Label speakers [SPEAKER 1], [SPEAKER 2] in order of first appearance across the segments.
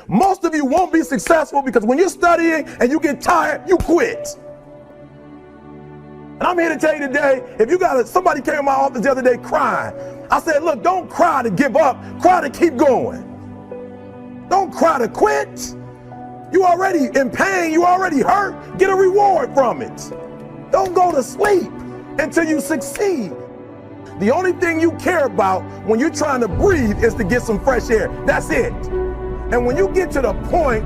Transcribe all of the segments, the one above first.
[SPEAKER 1] Most of you won't be successful because when you're studying and you get tired, you quit. And I'm here to tell you today, if you got somebody came in my office the other day crying. I said, look, don't cry to give up, cry to keep going. Don't cry to quit. You already in pain, you already hurt, get a reward from it. Don't go to sleep until you succeed. The only thing you care about when you're trying to breathe is to get some fresh air. That's it. And when you get to the point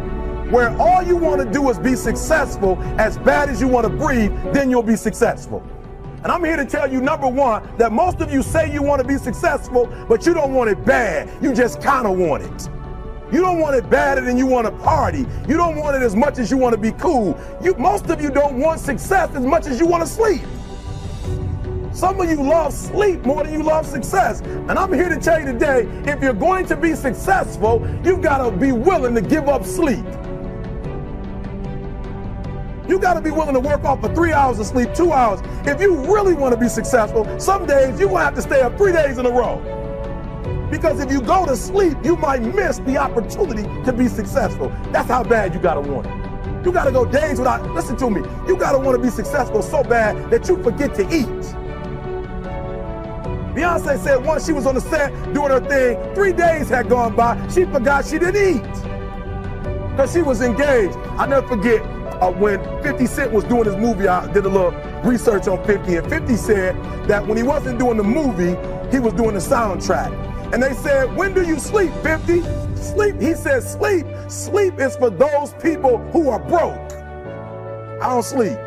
[SPEAKER 1] where all you want to do is be successful as bad as you want to breathe, then you'll be successful. And I'm here to tell you, number one, that most of you say you want to be successful, but you don't want it bad. You just kind of want it. You don't want it badder than you want to party. You don't want it as much as you want to be cool. Most of you don't want success as much as you want to sleep. Some of you love sleep more than you love success. And I'm here to tell you today, if you're going to be successful, you've got to be willing to give up sleep. You got to be willing to work off for 3 hours of sleep, 2 hours. If you really want to be successful, some days you're going to have to stay up 3 days in a row. Because if you go to sleep, you might miss the opportunity to be successful. That's how bad you got to want it. You got to go days without, listen to me, you got to want to be successful so bad that you forget to eat. Beyonce said once she was on the set doing her thing, 3 days had gone by, she forgot she didn't eat. Because she was engaged. I never forget when 50 Cent was doing his movie, I did a little research on 50, and 50 said that when he wasn't doing the movie, he was doing the soundtrack. And they said, when do you sleep, 50? Sleep, he said, sleep. Sleep is for those people who are broke. I don't sleep.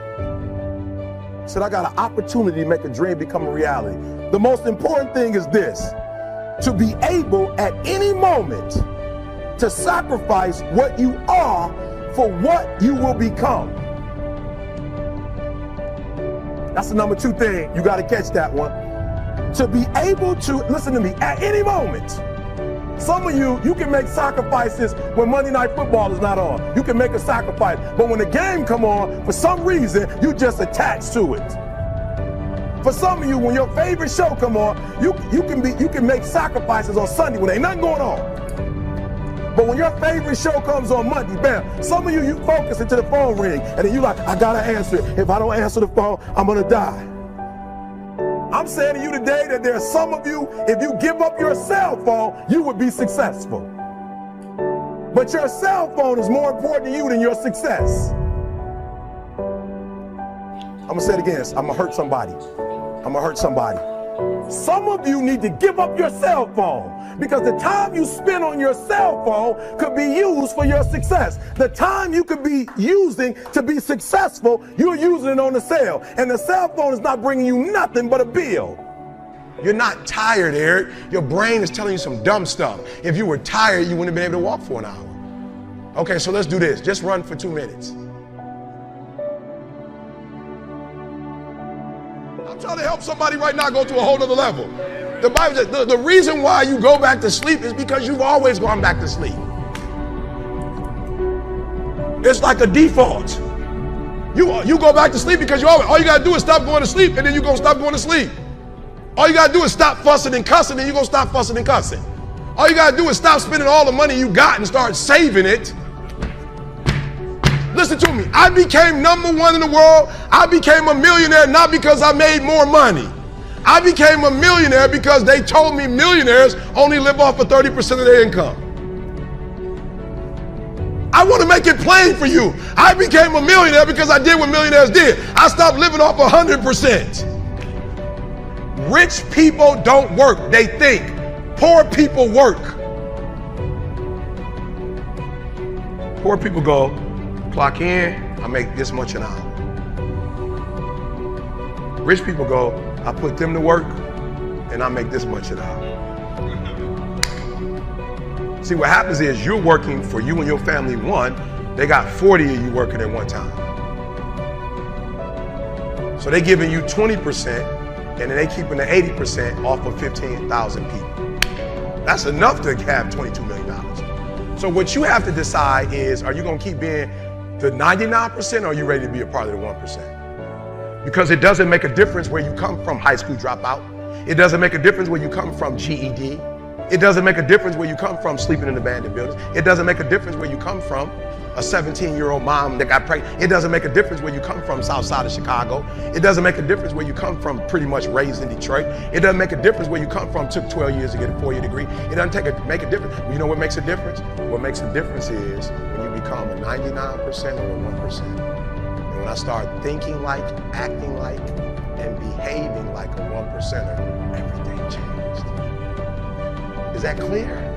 [SPEAKER 1] He said, I got an opportunity to make a dream become a reality. The most important thing is this, to be able at any moment to sacrifice what you are for what you will become. That's the number 2 thing. You got to catch that one. To be able to, listen to me, at any moment. Some of you can make sacrifices when Monday Night Football is not on. You can make a sacrifice. But when the game come on, for some reason, you just attach to it. For some of you, when your favorite show come on, you can make sacrifices on Sunday when ain't nothing going on. But when your favorite show comes on Monday, bam, some of you focus until the phone ring, and then you like, I gotta answer it. If I don't answer the phone, I'm gonna die. I'm saying to you today that there are some of you, if you give up your cell phone, you would be successful. But your cell phone is more important to you than your success. I'm gonna say it again, I'm gonna hurt somebody. I'm gonna hurt somebody. Some of you need to give up your cell phone because the time you spend on your cell phone could be used for your success. The time you could be using to be successful, you're using it on the cell. And the cell phone is not bringing you nothing but a bill.
[SPEAKER 2] You're not tired, Eric. Your brain is telling you some dumb stuff. If you were tired, you wouldn't have been able to walk for an hour. Okay, so let's do this. Just run for 2 minutes. I'm trying to help somebody right now go to a whole other level. The Bible says the reason why you go back to sleep is because you've always gone back to sleep. It's like a default. You go back to sleep because you always, all you got to do is stop going to sleep, and then you're going to stop going to sleep. All you got to do is stop fussing and cussing, and you're going to stop fussing and cussing. All you got to do is stop spending all the money you got and start saving it. Listen to me. I became #1 in the world. I became a millionaire not because I made more money. I became a millionaire because they told me millionaires only live off of 30% of their income. I want to make it plain for you. I became a millionaire because I did what millionaires did. I stopped living off 100%. Rich people don't work, they think. Poor people work. Poor people go, clock in, I make this much an hour. Rich people go, I put them to work and I make this much an hour. See, what happens is you're working for you and your family one, they got 40 of you working at one time. So they giving you 20% and then they keeping the 80% off of 15,000 people. That's enough to have $22 million. So what you have to decide is, are you gonna keep being the 99% or are you ready to be a part of the 1%? Because it doesn't make a difference where you come from, high school dropout. It doesn't make a difference where you come from, GED. It doesn't make a difference where you come from sleeping in abandoned buildings. It doesn't make a difference where you come from a 17-year-old mom that got pregnant. It doesn't make a difference where you come from south side of Chicago. It doesn't make a difference where you come from pretty much raised in Detroit. It doesn't make a difference where you come from, took 12 years to get a 4-year degree. It doesn't make a difference. You know what makes a difference? What makes a difference is when you become a 99% or a 1%. And when I start thinking like, acting like, and behaving like a 1%er, everything changed. Is that clear?